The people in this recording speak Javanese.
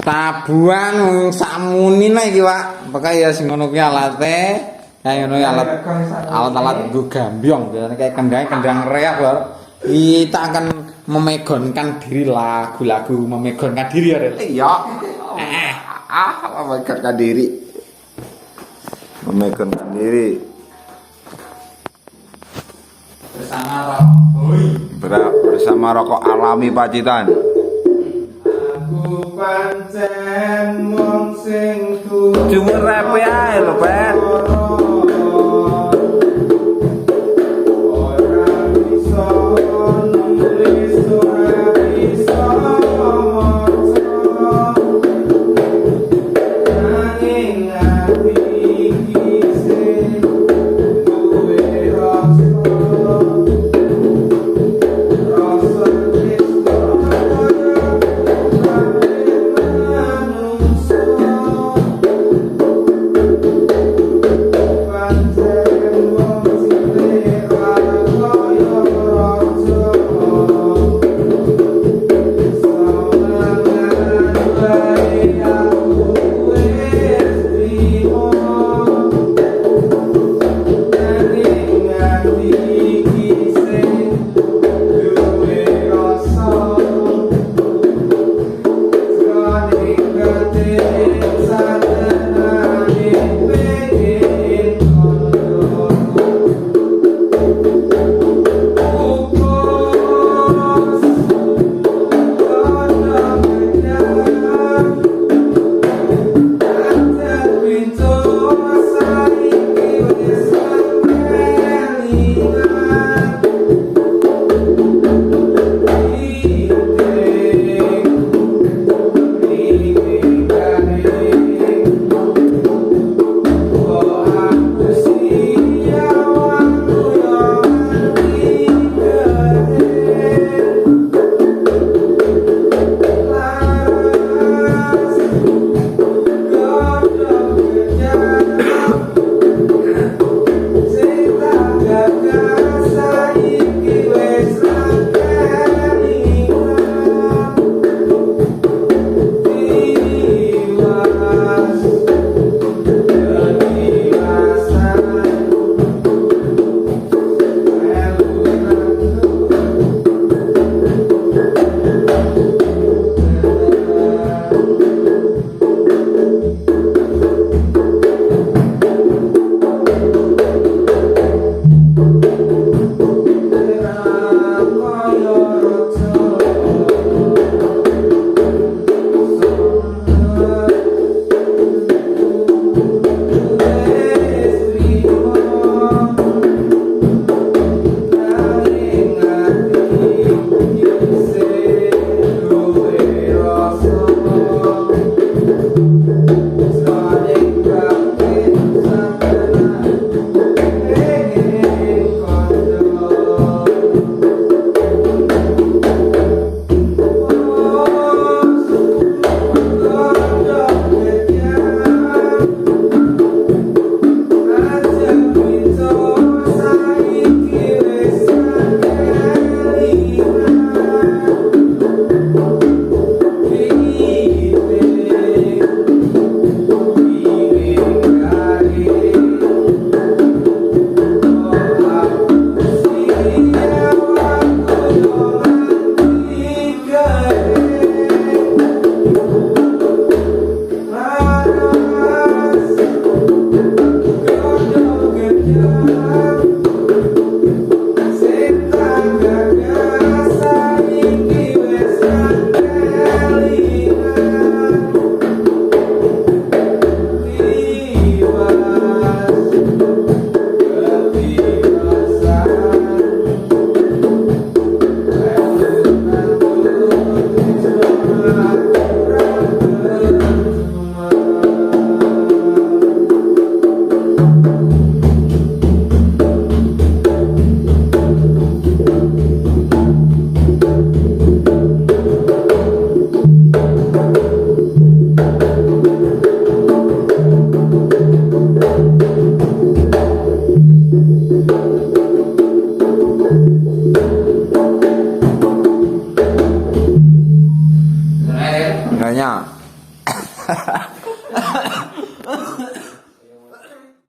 Tabuhan sakmuni iki, Pak. Pokoke ya sing ngono kuwi alate. Kayak ngono alat-alat nggo gambyong, biasane kayak kendang reak, Pak. Kita akan memegonkan diri lagu-lagu memegonkan diri ya, Rel. Iya. Memegonkan diri. Memegonkan diri. Bersama rokok alami Pacitan. Aku pancen wong sing Cuma rap ae lho, Pet. ora bisa nulis ora bisa maca nanging ati iki sing duwe rasa